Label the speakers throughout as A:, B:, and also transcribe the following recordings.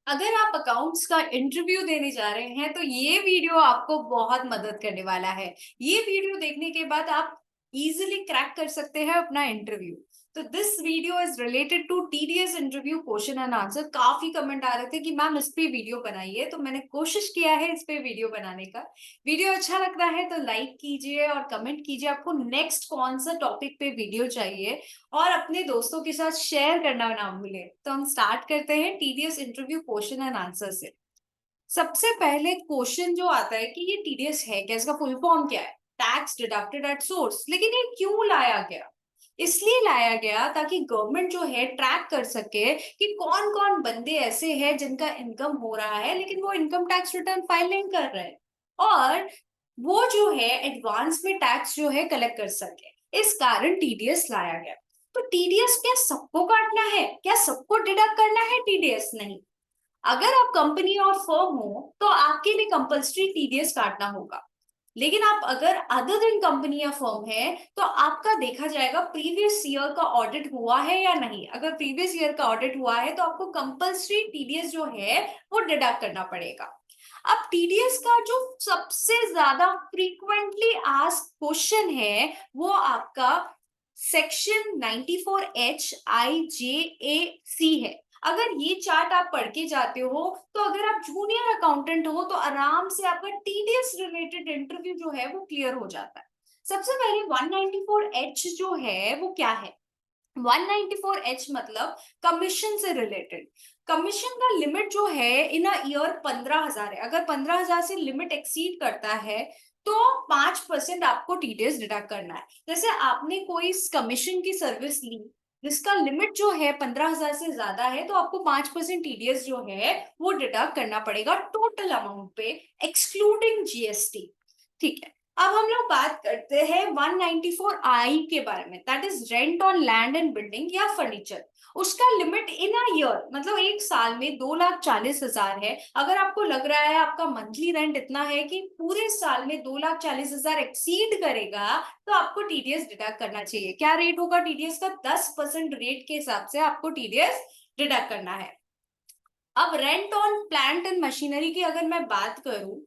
A: अगर आप अकाउंट्स का इंटरव्यू देने जा रहे हैं तो ये वीडियो आपको बहुत मदद करने वाला है। ये वीडियो देखने के बाद आप इजीली क्रैक कर सकते हैं अपना इंटरव्यू। तो this video is related to TDS interview question and answer. काफी कमेंट आ रहे थे कि मैम इस पे वीडियो बनाइए, तो मैंने कोशिश किया है इस पे वीडियो बनाने का। वीडियो अच्छा लगता है तो लाइक कीजिए और कमेंट कीजिए आपको नेक्स्ट कौन सा टॉपिक पे वीडियो चाहिए, और अपने दोस्तों के साथ शेयर करना ना भूले। तो हम स्टार्ट करते हैं TDS interview question and answer से। सबसे पहले क्वेश्चन जो आता है कि ये टीडीएस है क्या, इसका फुल फॉर्म क्या है? Tax deducted at source. लेकिन ये क्यों लाया गया? इसलिए लाया गया ताकि गवर्नमेंट जो है ट्रैक कर सके कि कौन कौन बंदे ऐसे हैं जिनका इनकम हो रहा है लेकिन वो इनकम टैक्स रिटर्न फाइल नहीं कर रहे, और वो जो है एडवांस में टैक्स जो है कलेक्ट कर सके। इस कारण टीडीएस लाया गया। तो टीडीएस क्या सबको काटना है? क्या सबको डिडक्ट करना है टीडीएस? नहीं। अगर आप कंपनी और फर्म हो तो आपके लिए कंपल्सरी टीडीएस काटना होगा। लेकिन आप अगर अदर देन कंपनी या फर्म है तो आपका देखा जाएगा प्रीवियस ईयर का ऑडिट हुआ है या नहीं। अगर प्रीवियस ईयर का ऑडिट हुआ है तो आपको कंपल्सरी टीडीएस जो है वो डिडक्ट करना पड़ेगा। अब टीडीएस का जो सबसे ज्यादा फ्रीक्वेंटली आस्क्ड क्वेश्चन है वो आपका सेक्शन 94H IJAC है। अगर ये चार्ट आप पढ़ के जाते हो तो अगर आप जूनियर अकाउंटेंट हो तो आराम से आपका टीडीएस रिलेटेड इंटरव्यू जो है वो क्लियर हो जाता है। सबसे पहले 194H जो है वो क्या है? 194H मतलब कमीशन से रिलेटेड। कमीशन का लिमिट जो है इन अ ईयर 15,000 है। अगर 15,000 से लिमिट एक्सीड करता है तो 5% आपको टीडीएस डिडक्ट करना है। जैसे आपने कोई कमीशन की सर्विस ली जिसका लिमिट जो है 15,000 से ज्यादा है तो आपको 5% टीडीएस जो है वो डिडक्ट करना पड़ेगा टोटल अमाउंट पे, एक्सक्लूडिंग जीएसटी। ठीक है। अब हम लोग बात करते हैं 194I के बारे में, that is rent on land and building या फर्नीचर। उसका लिमिट इन अ ईयर मतलब एक साल में 2,40,000 है। अगर आपको लग रहा है आपका मंथली रेंट इतना है कि पूरे साल में 2,40,000 एक्सीड करेगा तो आपको टीडीएस डिडक्ट करना चाहिए। क्या रेट होगा टीडीएस का? 10% रेट के हिसाब से आपको टीडीएस डिडक्ट करना है। अब rent on plant and machinery की अगर मैं बात करूं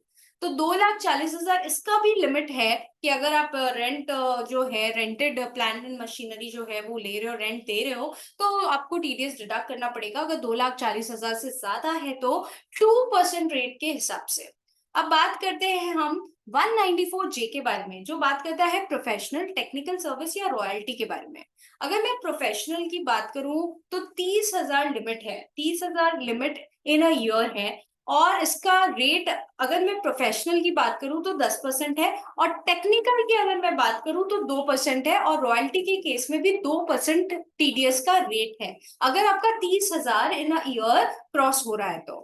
A: तो 2,40,000 इसका भी लिमिट है कि अगर आप रेंट जो है रेंटेड प्लांट एंड मशीनरी जो है वो ले रहे हो, रेंट दे रहे हो, तो आपको टीडीएस डिडक्ट करना पड़ेगा। अगर 2,40,000 से ज्यादा है तो 2% रेट के हिसाब से। अब बात करते हैं हम 194J के बारे में, जो बात करता है प्रोफेशनल टेक्निकल सर्विस या रॉयल्टी के बारे में। अगर मैं प्रोफेशनल की बात करूं तो 30,000 लिमिट है। 30,000 लिमिट इन अ ईयर है। और इसका रेट अगर मैं प्रोफेशनल की बात करूं तो 10% है, और टेक्निकल की अगर मैं बात करूं तो 2% है, और रॉयल्टी के केस में भी 2% टीडीएस का रेट है अगर आपका 30,000 इन अ ईयर क्रॉस हो रहा है तो।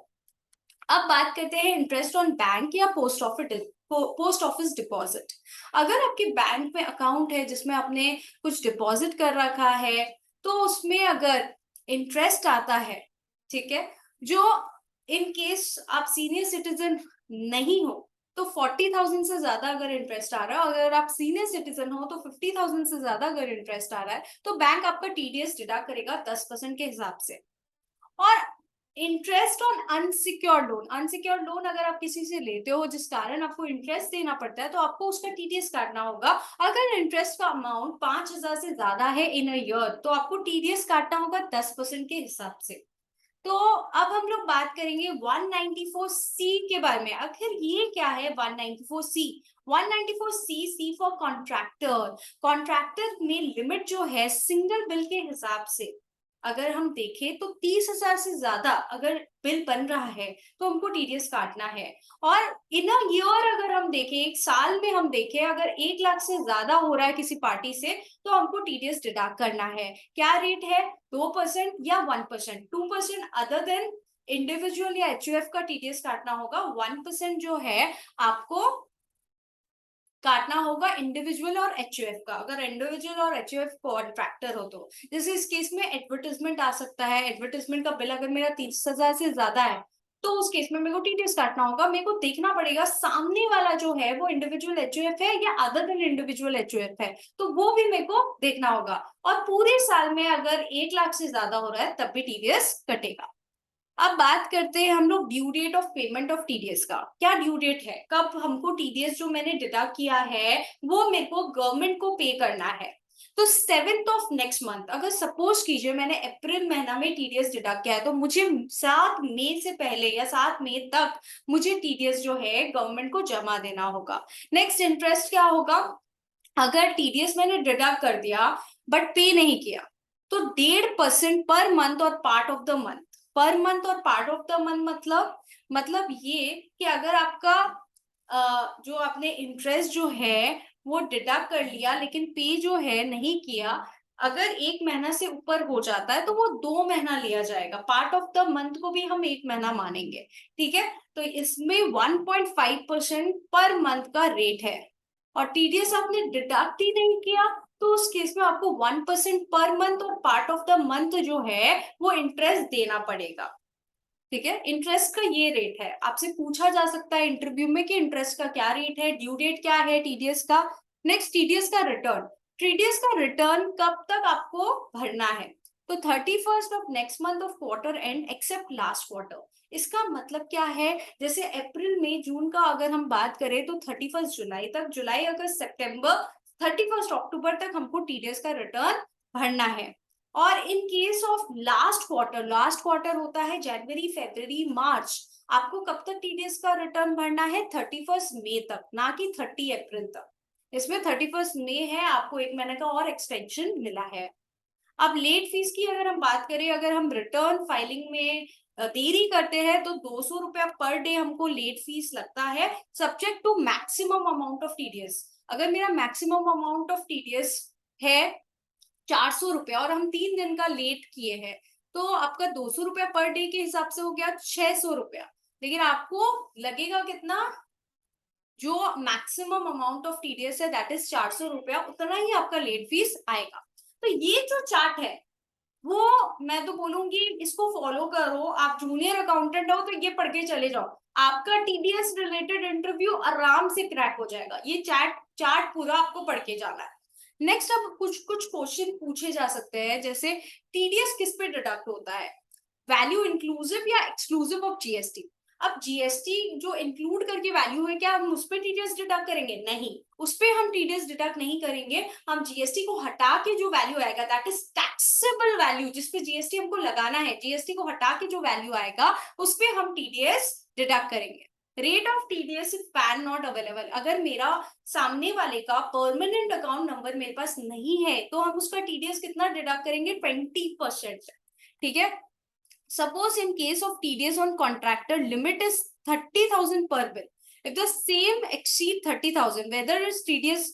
A: अब बात करते हैं इंटरेस्ट ऑन बैंक या पोस्ट ऑफिस डिपॉजिट। अगर आपके बैंक में अकाउंट है जिसमें आपने कुछ डिपॉजिट कर रखा है तो उसमें अगर इंटरेस्ट आता है, ठीक है, जो इन केस आप सीनियर सिटीजन नहीं हो तो 40,000 से ज्यादा अगर इंटरेस्ट आ रहा है, अगर आप सीनियर सिटीजन हो तो 50,000 से ज्यादा अगर इंटरेस्ट आ रहा है तो बैंक आपका टीडीएस डिडक्ट करेगा 10% के हिसाब से। और interest on unsecured loan, unsecured loan अगर आप किसी से लेते हो जिस कारण आपको इंटरेस्ट देना पड़ता है तो आपको उसका टीडीएस काटना होगा। अगर इंटरेस्ट का अमाउंट 5,000 से ज्यादा है इन अ ईयर तो आपको टीडीएस काटना होगा 10% के हिसाब से। तो अब हम लोग बात करेंगे 194C के बारे में। आखिर ये क्या है 194C? 194C C for contractor. Contractor में लिमिट जो है सिंगल बिल के हिसाब से अगर हम देखें तो 30,000 से ज्यादा अगर बिल बन रहा है तो हमको टीडीएस काटना है। और इन अ ईयर अगर हम देखें, एक साल में हम देखें, अगर 1 लाख से ज्यादा हो रहा है किसी पार्टी से तो हमको टीडीएस डिडक्ट करना है। क्या रेट है? 2% या 1%? 2% अदर देन इंडिविजुअल या एचयूएफ का टीडीएस काटना होगा। 1% जो है आपको काटना होगा इंडिविजुअल और एचयूएफ का, अगर इंडिविजुअल और एचयूएफ कॉन्ट्रैक्टर हो तो। जैसे इस केस में एडवर्टाइजमेंट आ सकता है। एडवर्टाइजमेंट का बिल अगर मेरा 30,000 से ज्यादा है तो उस केस में मेरे को टीडीएस काटना होगा। मेरे को देखना पड़ेगा सामने वाला जो है वो इंडिविजुअल एचयूएफ है या अदर देन इंडिविजुअल एचयूएफ है, तो वो भी मेरे को देखना होगा। और पूरे साल में अगर 1 लाख से ज्यादा हो रहा है तब भी टीडीएस कटेगा। अब बात करते हैं हम लोग due date of payment of TDS का। क्या ड्यू डेट है, कब हमको टीडीएस जो मैंने डिडक्ट किया है वो मेरे को गवर्नमेंट को पे करना है? तो 7th ऑफ नेक्स्ट मंथ, अगर सपोज कीजिए मैंने अप्रैल महीना में टीडीएस डिडक्ट किया है तो मुझे 7 मई से पहले या 7 मई तक मुझे टीडीएस जो है गवर्नमेंट को जमा देना होगा। नेक्स्ट इंटरेस्ट क्या होगा, अगर टीडीएस मैंने डिडक्ट कर दिया बट पे नहीं किया तो 1.5% पर मंथ और part of the month. Per month और पार्ट ऑफ द मंथ मतलब ये कि अगर आपका जो आपने इंटरेस्ट जो है वो डिडक्ट कर लिया लेकिन पे जो है नहीं किया, अगर 1 महीना से ऊपर हो जाता है तो वो 2 महीना लिया जाएगा। पार्ट ऑफ द मंथ को भी हम 1 महीना मानेंगे, ठीक है। तो इसमें 1.5% पर मंथ का रेट है और टीडीएस आपने डिडक्ट ही नहीं किया तो उस केस में आपको 1% पर मंथ और पार्ट ऑफ द मंथ जो है वो इंटरेस्ट देना पड़ेगा, ठीक है। इंटरेस्ट का ये रेट है, आपसे पूछा जा सकता है इंटरव्यू में कि इंटरेस्ट का क्या रेट है, ड्यू डेट क्या है टीडीएस का। नेक्स्ट टीडीएस का रिटर्न। टीडीएस का रिटर्न कब तक आपको भरना है, तो 31st of next month of quarter end except last quarter. इसका मतलब क्या है, जैसे अप्रैल मई जून का अगर हम बात करें तो 31 जुलाई तक, जुलाई अगस्त सितंबर, 31 अक्टूबर तक हमको टीडीएस का रिटर्न भरना है। और in case of last quarter, last quarter होता है जनवरी फरवरी मार्च, आपको कब तक टीडीएस का रिटर्न भरना है, 31 मई तक, ना कि 30 अप्रैल तक। इसमें 31 मई है, आपको 1 महीने का और एक्सटेंशन मिला है। अब लेट फीस की अगर हम बात करें, अगर हम रिटर्न फाइलिंग में देरी करते हैं तो 200 रुपया पर डे हमको लेट फीस लगता है, subject to maximum amount of TDS. अगर मेरा मैक्सिमम अमाउंट ऑफ टीडीएस है 400 रुपया और हम 3 दिन का लेट किए हैं तो आपका 200 रुपया पर डे के हिसाब से हो गया 600 रुपया। लेकिन आपको लगेगा कितना, जो मैक्सिमम अमाउंट ऑफ टीडीएस है दैट इज 400 रुपया, उतना ही आपका लेट फीस आएगा। तो ये जो चार्ट है वो मैं तो बोलूंगी इसको फॉलो करो। आप जूनियर अकाउंटेंट हो तो ये पढ़ के चले जाओ, आपका टीडीएस रिलेटेड इंटरव्यू आराम से क्रैक हो जाएगा। ये चार्ट चार्ट पूरा आपको पढ़ के जाना है। नेक्स्ट अब कुछ कुछ क्वेश्चन पूछे जा सकते हैं, जैसे टीडीएस किस पे डिडक्ट होता है, वैल्यू इंक्लूसिव या एक्सक्लूसिव ऑफ जीएसटी। अब जीएसटी जो इंक्लूड करके वैल्यू है, क्या हम उस पर टीडीएस डिडक्ट करेंगे? नहीं, उस पे हम टीडीएस डिडक्ट नहीं करेंगे। हम जीएसटी को हटा के जो वैल्यू आएगा दैट इज टैक्सेबल वैल्यू, जिसपे जीएसटी हमको लगाना है, जीएसटी को हटा के जो वैल्यू आएगा उस पे हम टीडीएस डिडक्ट करेंगे। Rate of TDS if pan not available, अगर मेरा सामने वाले का परमानेंट अकाउंट नंबर मेरे पास नहीं है तो हम उसका टीडीएस कितना डिडक्ट करेंगे, 20%, ठीक है। Suppose in case of TDS on contractor, limit is 30,000 per bill. If the same exceed 30,000, whether its TDS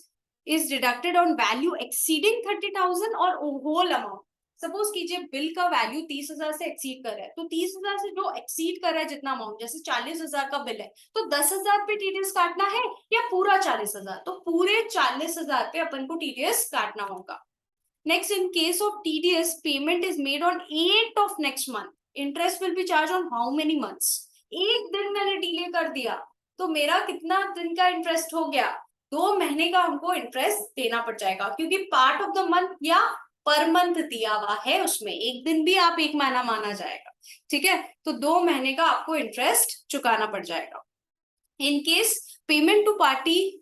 A: is deducted on value exceeding 30,000 or whole amount. Suppose कीजिए बिल का वैल्यू 30,000 से exceed कर रहा है, तो 30,000 से जो एक्सीड कर रहा है जितना अमाउंट, जैसे 40,000 का बिल है तो 10,000 पे टीडीएस काटना है या पूरा 40,000, तो पूरे 40,000 पे अपन को टीडीएस काटना होगा। Next, in case of TDS, payment is made on 8th of next month. Interest will be charged on how many months? एक दिन मैंने डिले कर दिया तो मेरा कितना दिन का इंटरेस्ट हो गया, 2 महीने का हमको इंटरेस्ट देना पड़ जाएगा, क्योंकि पार्ट ऑफ द मंथ या पर मंथ दिया हुआ है, उसमें एक दिन भी आप 1 महीना माना जाएगा, ठीक है। तो 2 महीने का आपको इंटरेस्ट चुकाना पड़ जाएगा। In case payment to party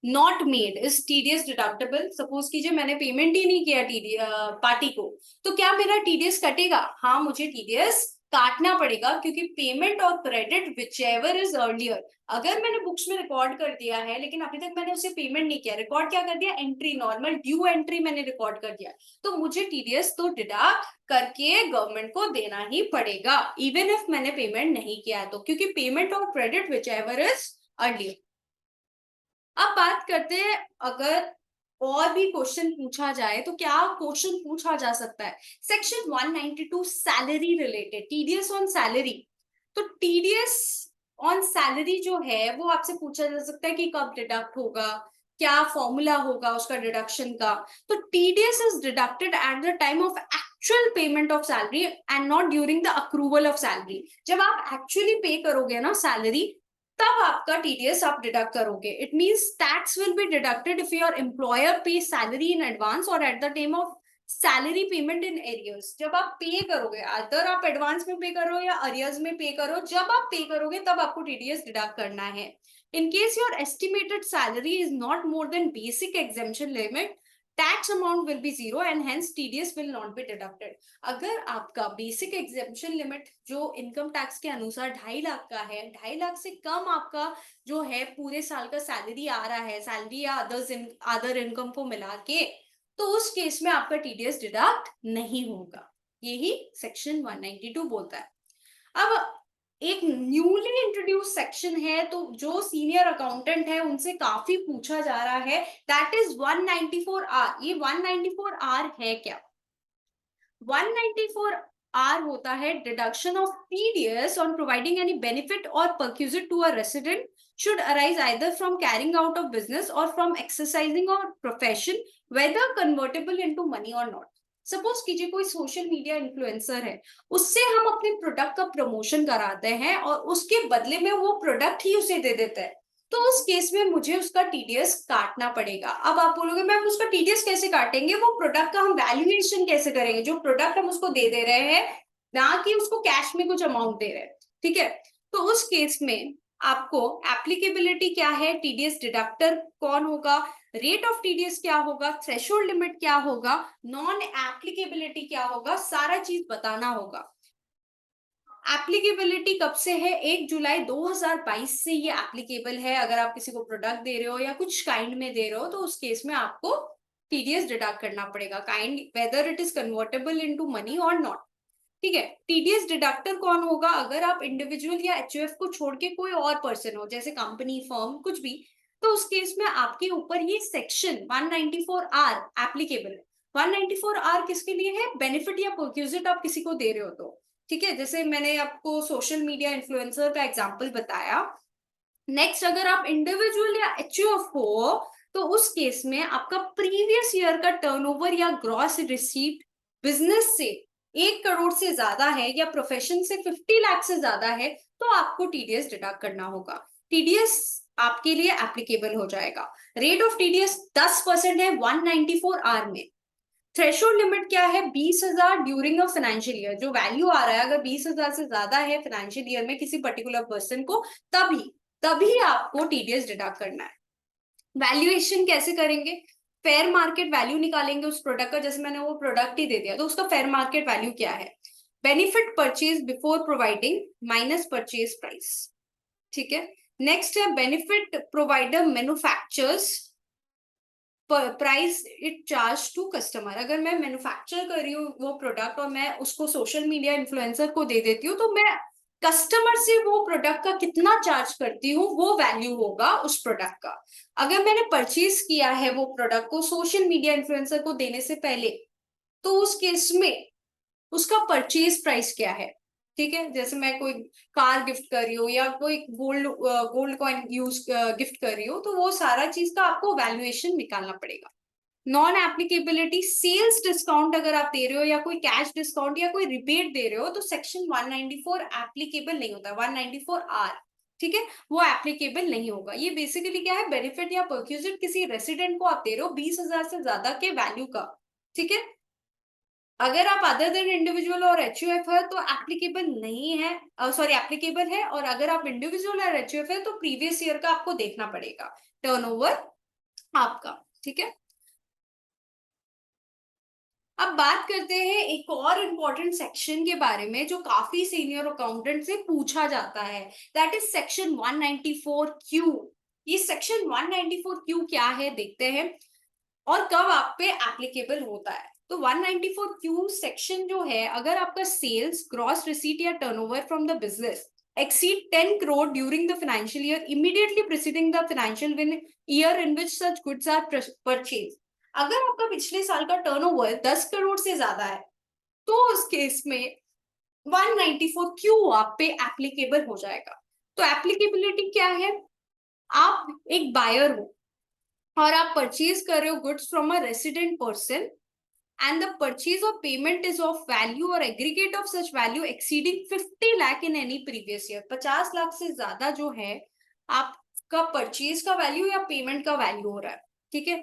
A: not made is TDS deductible. Suppose कीजिए मैंने पेमेंट ही नहीं किया पार्टी को, तो क्या मेरा टीडीएस कटेगा? हाँ, मुझे टीडीएस काटना पड़ेगा, क्योंकि पेमेंट और credit which ever is earlier, अगर मैंने बुक्स में रिकॉर्ड कर दिया है लेकिन अभी तक मैंने उसे पेमेंट नहीं किया, रिकॉर्ड क्या कर दिया, एंट्री, नॉर्मल ड्यू एंट्री मैंने रिकॉर्ड कर दिया, तो मुझे टीडीएस तो डिडक्ट करके गवर्नमेंट को देना ही पड़ेगा इवन इफ मैंने पेमेंट नहीं किया है तो, क्योंकि पेमेंट और credit which ever is earlier. अब बात करते हैं, अगर और भी क्वेश्चन पूछा जाए तो क्या क्वेश्चन पूछा जा सकता है, section 192 salary related, TDS on salary. तो टीडीएस ऑन सैलरी जो है वो आपसे पूछा जा सकता है कि कब डिडक्ट होगा, क्या फॉर्मूला होगा उसका डिडक्शन का। तो TDS is deducted at the time of actual payment of salary and not during the accrual of salary. जब आप एक्चुअली पे करोगे ना सैलरी, तब आपका टीडीएस आप डिडक्ट करोगे। It means tax will be deducted if your employer पे सैलरी इन एडवांस और at the time of salary payment in arrears, जब आप पे करोगे, अदर आप एडवांस में पे करो या अरियर्स में पे करो, जब आप पे करोगे तब आपको टीडीएस डिडक्ट करना है। In case your estimated salary is not more than basic exemption limit, tax amount will be zero and hence TDS will not be deducted. अगर आपका बेसिक एग्जेम्पशन लिमिट जो इनकम टैक्स के अनुसार 2.5 लाख का है, 2.5 लाख से कम आपका जो है पूरे साल का सैलरी आ रहा है, सैलरी या अदर इनकम को मिला के, तो उस केस में आपका टीडीएस डिडक्ट नहीं होगा। यही सेक्शन 192 बोलता है। अब एक न्यूली इंट्रोड्यूस सेक्शन है, तो जो सीनियर अकाउंटेंट है उनसे काफी पूछा जा रहा है, दैट इज 194R। ये 194R है क्या? 194R होता है deduction of TDS on providing any benefit और perquisite to a resident should arise either from carrying out of business or from exercising our profession, whether convertible into money or not। Suppose कीजिए कोई social media influencer है, उससे हम अपने product का promotion कराते हैं और उसके बदले में वो प्रोडक्ट ही उसे दे देता है, तो उस केस में मुझे उसका टीडीएस काटना पड़ेगा। अब आप बोलोगे मैम उसका टीडीएस कैसे काटेंगे? वो प्रोडक्ट का हम वैल्यूएशन कैसे करेंगे? जो प्रोडक्ट हम उसको दे रहे हैं, ना कि उसको कैश में कुछ अमाउंट दे रहे हैं, ठीक है? तो उस केस में आपको एप्लीकेबिलिटी क्या है, टीडीएस डिडक्टर कौन होगा, रेट ऑफ टीडीएस क्या होगा, थ्रेशोल्ड लिमिट क्या होगा, नॉन एप्लीकेबिलिटी क्या होगा, सारा चीज बताना होगा। एप्लीकेबिलिटी कब से है? 1 जुलाई 2022 से ये एप्लीकेबल है। अगर आप किसी को प्रोडक्ट दे रहे हो या कुछ काइंड में दे रहे हो, तो उस केस में आपको टीडीएस डिडक्ट करना पड़ेगा, kind whether it is convertible into money और नॉट। ठीक है। टीडीएस डिडक्टर कौन होगा? अगर आप इंडिविजुअल या एचयूएफ को छोड़ के कोई और पर्सन हो, जैसे कंपनी, फर्म, कुछ भी, तो उस केस में आपके ऊपर ये सेक्शन 194R एप्लीकेबल है। 194R किसके लिए है? बेनिफिट या परक्यूजिट आप किसी को दे रहे हो तो, ठीक है। जैसे मैंने आपको सोशल मीडिया इन्फ्लुएंसर का एग्जांपल बताया। नेक्स्ट, अगर आप इंडिविजुअल या एचयूएफ हो, तो उस केस में आपका प्रीवियस ईयर का टर्नओवर या ग्रॉस रिसीप्ट बिजनेस से 1 करोड़ से ज्यादा है या प्रोफेशन से 50 लाख से ज्यादा है, तो आपको टीडीएस डिडक्ट करना होगा। टीडीएस आपके लिए एप्लीकेबल हो जाएगा। रेट ऑफ टीडीएस 10% है 194R में। थ्रेशोल्ड लिमिट क्या है? 20,000 ड्यूरिंग अ फाइनेंशियल ईयर। जो वैल्यू आ रहा है, अगर 20,000 से ज्यादा है फाइनेंशियल ईयर में किसी पर्टिकुलर पर्सन को, तभी तभी आपको टीडीएस डिडक्ट करना है। वैल्यूएशन कैसे करेंगे? फेयर मार्केट वैल्यू निकालेंगे उस प्रोडक्ट का। जैसे मैंने वो प्रोडक्ट ही दे दिया, तो उसका फेयर मार्केट वैल्यू क्या है? Benefit purchase before providing minus purchase price, ठीक है। नेक्स्ट है benefit provider manufacturers price it charge to customer. अगर मैं मैन्युफैक्चर कर रही हूँ वो प्रोडक्ट और मैं उसको सोशल मीडिया इन्फ्लुएंसर को दे देती हूँ, तो मैं कस्टमर से वो प्रोडक्ट का कितना चार्ज करती हूँ, वो वैल्यू होगा उस प्रोडक्ट का। अगर मैंने परचेज किया है वो प्रोडक्ट को सोशल मीडिया इन्फ्लुएंसर को देने से पहले, तो उस केस में उसका परचेज प्राइस क्या है, ठीक है। जैसे मैं कोई कार गिफ्ट कर रही हूँ या कोई गोल्ड कॉइन यूज गिफ्ट कर रही हूँ, तो वो सारा चीज का आपको वैल्यूएशन निकालना पड़ेगा। नॉन एप्लीकेबिलिटी, सेल्स डिस्काउंट अगर आप दे रहे हो या कोई कैश डिस्काउंट या कोई रिबेट दे रहे हो, तो सेक्शन 194 एप्लीकेबल नहीं होता, 194R, ठीक है, वो एप्लीकेबल नहीं होगा। ये बेसिकली क्या है? बेनिफिट या परक्यूजिट किसी रेसिडेंट को आप दे रहे हो 20,000 से ज्यादा के वैल्यू का, ठीक है। अगर आप अदर देन इंडिविजुअल और एचयूएफ है तो एप्लीकेबल नहीं है, सॉरी एप्लीकेबल है। और अगर आप इंडिविजुअल और एचयूएफ है तो प्रीवियस ईयर का आपको देखना पड़ेगा टर्नओवर आपका, ठीक है। अब बात करते हैं एक और इम्पोर्टेंट सेक्शन के बारे में जो काफी सीनियर अकाउंटेंट से पूछा जाता है, दैट इज सेक्शन 194Q। ये सेक्शन 194Q क्या है देखते हैं और कब आप पे एप्लीकेबल होता है। तो 194Q सेक्शन जो है, अगर आपका सेल्स, ग्रॉस रिसीट या turnover from the business exceed 10 crore during the financial year immediately preceding the financial year in which such goods are purchased। अगर आपका पिछले साल का टर्नओवर 10 करोड़ से ज्यादा है, तो उस केस में 194Q आप पे एप्लीकेबल हो जाएगा। तो एप्लीकेबिलिटी क्या है? आप एक बायर हो और आप परचेज कर रहे हो goods from a resident person and the purchase or payment is of value or aggregate of such value exceeding 50 lakh in any previous year। 50 lakh से ज्यादा जो है आपका परचेज का वैल्यू या पेमेंट का वैल्यू हो रहा है, ठीक है।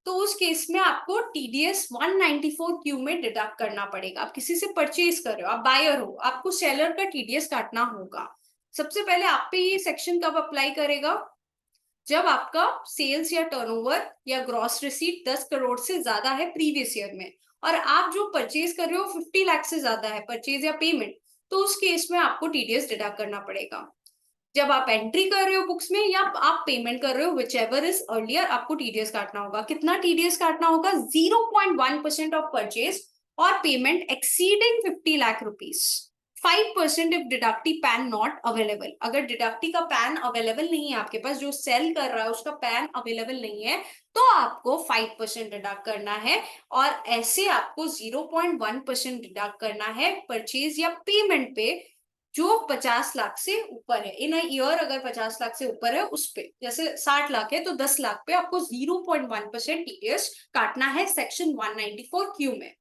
A: तो उस केस में आपको टीडीएस 194Q में डिडक्ट करना पड़ेगा। आप किसी से परचेज कर रहे हो, आप बायर हो, आपको सेलर का टीडीएस काटना होगा। सबसे पहले आप पे ये सेक्शन कब अप्लाई करेगा? जब आपका सेल्स या टर्नओवर या ग्रॉस रिसीट 10 करोड़ से ज्यादा है प्रीवियस ईयर में, और आप जो परचेज कर रहे हो 50 लाख से ज्यादा है परचेज या पेमेंट, तो उस केस में आपको टीडीएस डिडक्ट करना पड़ेगा। जब आप एंट्री कर रहे हो बुक्स में या आप पेमेंट कर रहे हो, विच एवर इज अर्लियर, आपको टीडीएस काटना होगा। कितना टीडीएस काटना होगा? 0.1% ऑफ परचेज और payment exceeding 50 lakh rupees. 5% if deductee pan not available. अगर डिडक्टी का पैन अवेलेबल नहीं है आपके पास, जो सेल कर रहा है उसका पैन अवेलेबल नहीं है, तो आपको 5% डिडक्ट करना है। और ऐसे आपको 0.1% डिडक्ट करना है परचेज या पेमेंट पे जो 50 लाख से ऊपर है। इन अ ईयर अगर 50 लाख से ऊपर है उस पे, जैसे 60 लाख है तो 10 लाख पे आपको 0.1% टीडीएस काटना है सेक्शन 194Q में।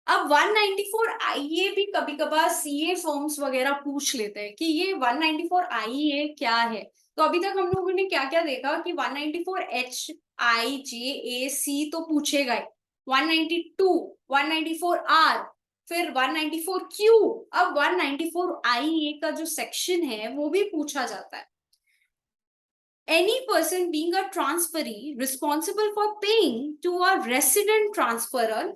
A: अब 194IA भी कभी कभार सीए फॉर्म्स वगैरह पूछ लेते हैं कि ये 194IA क्या है। तो अभी तक हम लोगों ने क्या क्या देखा कि 194HIJAC तो पूछेगा ही, 192, 194R, फिर 194Q, अब 194IA का जो सेक्शन है वो भी पूछा जाता है। Any person being a transferee responsible for paying to a resident transferor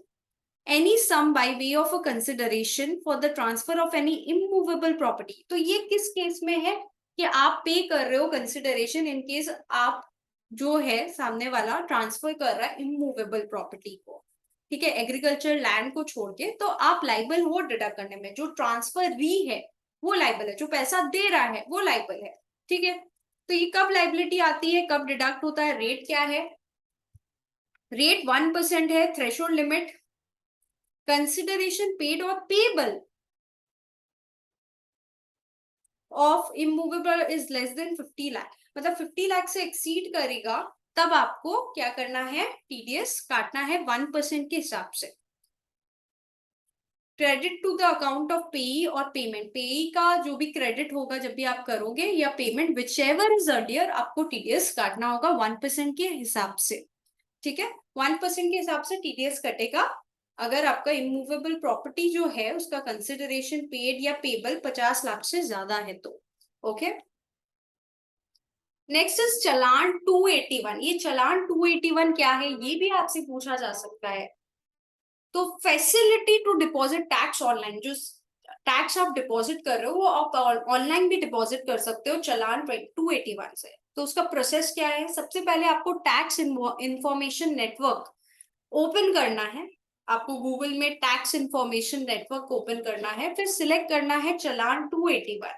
A: any sum by way of a consideration for the transfer of any immovable property। तो ये किस केस में है कि आप पे कर रहे हो कंसिडरेशन इन केस आप जो है सामने वाला ट्रांसफर कर रहा है इमूवेबल प्रॉपर्टी को, ठीक है, एग्रीकल्चर लैंड को छोड़ के, तो आप लाइबल हो डिडक्ट करने में। जो ट्रांसफर री है वो लाइबल है, जो पैसा दे रहा है वो लाइबल है, ठीक है। तो ये कब लाइबिलिटी आती है, कब डिडक्ट होता है, रेट क्या है? रेट 1% है, थ्रेशोल्ड लिमिट। कंसिडरेशन पेड और payable of immovable is less than 50 lakh, मतलब 50 लाख से एक्सीड करेगा तब आपको क्या करना है, टीडीएस काटना है 1% के हिसाब से। Credit to the account of payee और पेमेंट, पेई का जो भी क्रेडिट होगा जब भी आप करोगे, या payment which ever is earlier, आपको टीडीएस काटना होगा 1% के हिसाब से, ठीक है। 1% के हिसाब से टीडीएस कटेगा अगर आपका इमूवेबल प्रॉपर्टी जो है उसका कंसिडरेशन पेड या पेबल 50 लाख से ज्यादा है तो, ओके। नेक्स्ट इज चलान 281। ये चलान 281 क्या है, ये भी आपसे पूछा जा सकता है। तो facility to deposit tax online, जो टैक्स आप डिपॉजिट कर रहे हो वो आप ऑनलाइन भी डिपॉजिट कर सकते हो चलान 281 से। तो उसका प्रोसेस क्या है? सबसे पहले आपको टैक्स इंफॉर्मेशन नेटवर्क ओपन करना है। आपको गूगल में टैक्स इंफॉर्मेशन नेटवर्क ओपन करना है, फिर सिलेक्ट करना है चलान 281।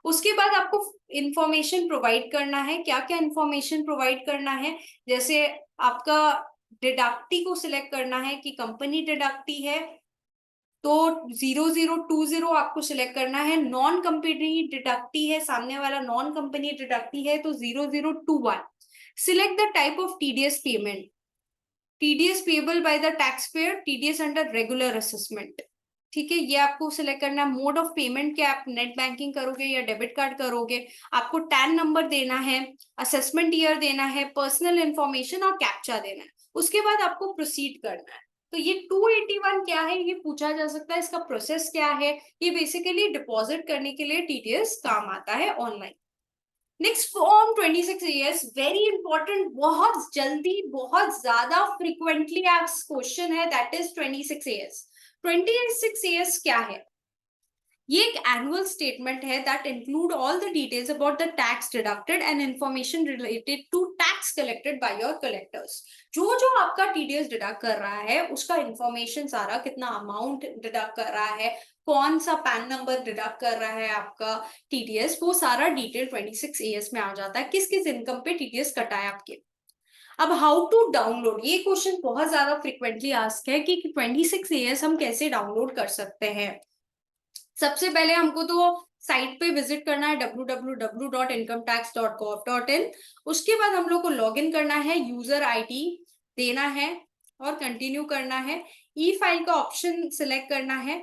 A: उसके बाद आपको इंफॉर्मेशन प्रोवाइड करना है। क्या क्या इंफॉर्मेशन प्रोवाइड करना है? जैसे आपका डिडक्टी को सिलेक्ट करना है कि कंपनी डिडक्टी है तो 0020 आपको सिलेक्ट करना है। नॉन कंपनी डिडक्टी है, सामने वाला नॉन कंपनी डिडक्टी है तो 0021। Select the type of TDS payment, TDS payable by the tax payer, TDS under regular assessment, ठीक है, ये आपको सिलेक्ट करना है। मोड ऑफ पेमेंट क्या, आप नेट बैंकिंग करोगे या डेबिट कार्ड करोगे, आपको टैन नंबर देना है, असेसमेंट ईयर देना है, पर्सनल इंफॉर्मेशन और कैप्चा देना है। उसके बाद आपको प्रोसीड करना है। तो ये 281 क्या है, ये पूछा जा सकता है, इसका प्रोसेस क्या है। ये बेसिकली डिपॉजिट करने के लिए टीडीएस काम आता है online. Next form 26AS, very important, बहुत जल्दी बहुत ज्यादा फ्रीक्वेंटली आस्क्ड क्वेश्चन है, दैट इज 26AS। 26AS क्या है? ये एक एनुअल स्टेटमेंट है that include all the details about the tax deducted and information related to tax collected by your collectors. जो जो आपका टीडीएस डिडक्ट कर रहा है उसका इंफॉर्मेशन सारा, कितना अमाउंट डिडक्ट कर रहा है, कौन सा पैन नंबर डिडक्ट कर रहा है आपका टीडीएस, वो सारा डिटेल 26AS में आ जाता है। किस किस इनकम पे टीडीएस कटा है आपके। अब हाउ टू डाउनलोड, ये क्वेश्चन बहुत ज्यादा फ्रिक्वेंटली आस्क है कि 26AS हम कैसे डाउनलोड कर सकते हैं। सबसे पहले हमको तो साइट पे विजिट करना है www.incometax.gov.in। उसके बाद हम लोग को लॉगिन करना है, यूजर आईडी देना है और कंटिन्यू करना है। ई फाइल का ऑप्शन सिलेक्ट करना है।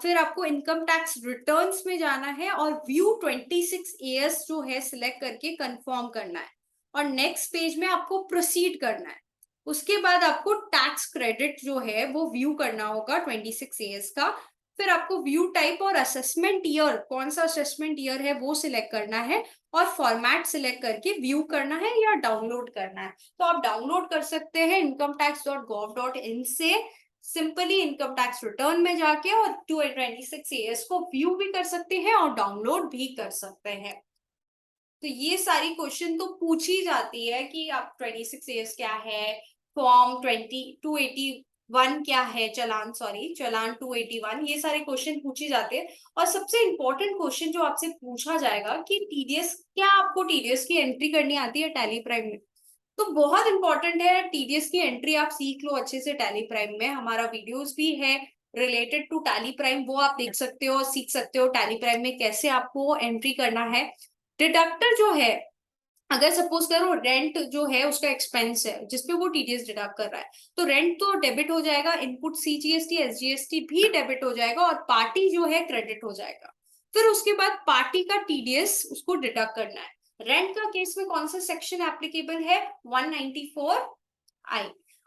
A: फिर आपको इनकम टैक्स रिटर्न्स में जाना है और व्यू 26AS जो है सिलेक्ट करके कंफर्म करना है। और नेक्स्ट पेज में आपको प्रोसीड करना है। उसके बाद आपको टैक्स क्रेडिट जो है वो व्यू करना होगा 26 ईयर्स का। फिर आपको व्यू टाइप और असेसमेंट ईयर, कौन सा असेसमेंट ईयर है वो सिलेक्ट करना है और फॉर्मेट सिलेक्ट करके व्यू करना है या डाउनलोड करना है। तो आप डाउनलोड कर सकते हैं incometax.gov.in से सिंपली इनकम टैक्स रिटर्न में जाके, और 26 ईयर्स को व्यू भी कर सकते हैं और डाउनलोड भी कर सकते हैं। तो ये सारी क्वेश्चन तो पूछी जाती है कि आप 26 ईयर्स क्या है, फॉर्म 281 क्या है, चालान 281, ये सारे क्वेश्चन पूछे जाते हैं। और सबसे इंपॉर्टेंट क्वेश्चन जो आपसे पूछा जाएगा कि टीडीएस, क्या आपको टीडीएस की एंट्री करनी आती है टैली प्राइम में? तो बहुत इंपॉर्टेंट है, टीडीएस की एंट्री आप सीख लो अच्छे से टैली प्राइम में। हमारा वीडियोस भी है रिलेटेड टू टैली प्राइम, वो आप देख सकते हो और सीख सकते हो टैली प्राइम में कैसे आपको एंट्री करना है। डिडक्टर जो है, अगर सपोज करो रेंट जो है उसका एक्सपेंस है जिसपे वो टीडीएस डिडक्ट कर रहा है, तो रेंट तो डेबिट हो जाएगा, इनपुट सीजीएसटी एसजीएसटी भी डेबिट हो जाएगा और पार्टी जो है क्रेडिट हो जाएगा। फिर उसके बाद पार्टी का टीडीएस उसको डिडक्ट करना है। रेंट का केस में कौन सा सेक्शन एप्लीकेबल है? 194 आई,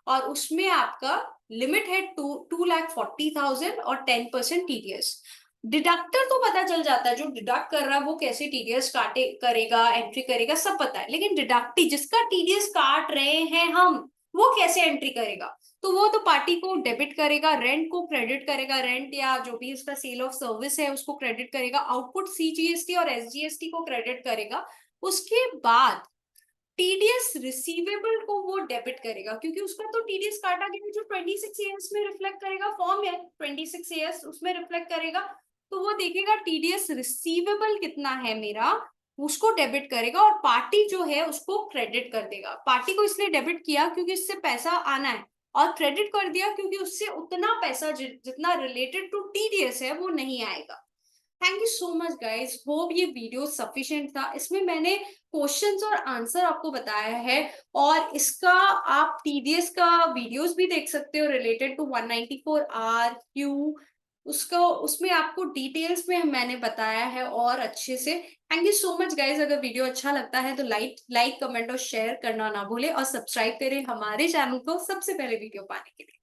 A: और उसमें आपका लिमिट है 2,40,000 और 10% टीडीएस। डिडक्टर तो पता चल जाता है, जो डिडक्ट कर रहा है वो कैसे टीडीएस काटे करेगा, एंट्री करेगा, सब पता है। लेकिन डिडक्टी जिसका टीडीएस काट रहे हैं हम, वो कैसे एंट्री करेगा? तो वो तो पार्टी को डेबिट करेगा, रेंट को क्रेडिट करेगा, रेंट या जो भी उसका सेल ऑफ सर्विस है उसको क्रेडिट करेगा, आउटपुट सीजीएसटी और एसजीएसटी को क्रेडिट करेगा। उसके बाद टीडीएस रिसीवेबल को वो डेबिट करेगा, क्योंकि उसका तो टीडीएस काटा गया जो 26 ईयर्स में रिफ्लेक्ट करेगा, फॉर्म है 26 ईयर्स उसमें रिफ्लेक्ट करेगा। तो वो देखेगा टीडीएस रिसीवेबल कितना है मेरा, उसको डेबिट करेगा और पार्टी जो है उसको क्रेडिट कर देगा। पार्टी को इसलिए डेबिट किया क्योंकि इससे पैसा आना है, और क्रेडिट कर दिया क्योंकि उससे उतना पैसा जितना रिलेटेड टू टीडीएस है वो नहीं आएगा। Thank you so much guys, hope ये वीडियो सफिशिएंट था। इसमें मैंने क्वेश्चंस और आंसर आपको बताया है, और इसका आप टीडीएस का वीडियोस भी देख सकते हो रिलेटेड टू 194 आर क्यू, उसको उसमें आपको डिटेल्स में मैंने बताया है और अच्छे से। Thank you so much guys, अगर वीडियो अच्छा लगता है तो लाइक कमेंट और शेयर करना ना भूले, और सब्सक्राइब करें हमारे चैनल को सबसे पहले वीडियो पाने के लिए।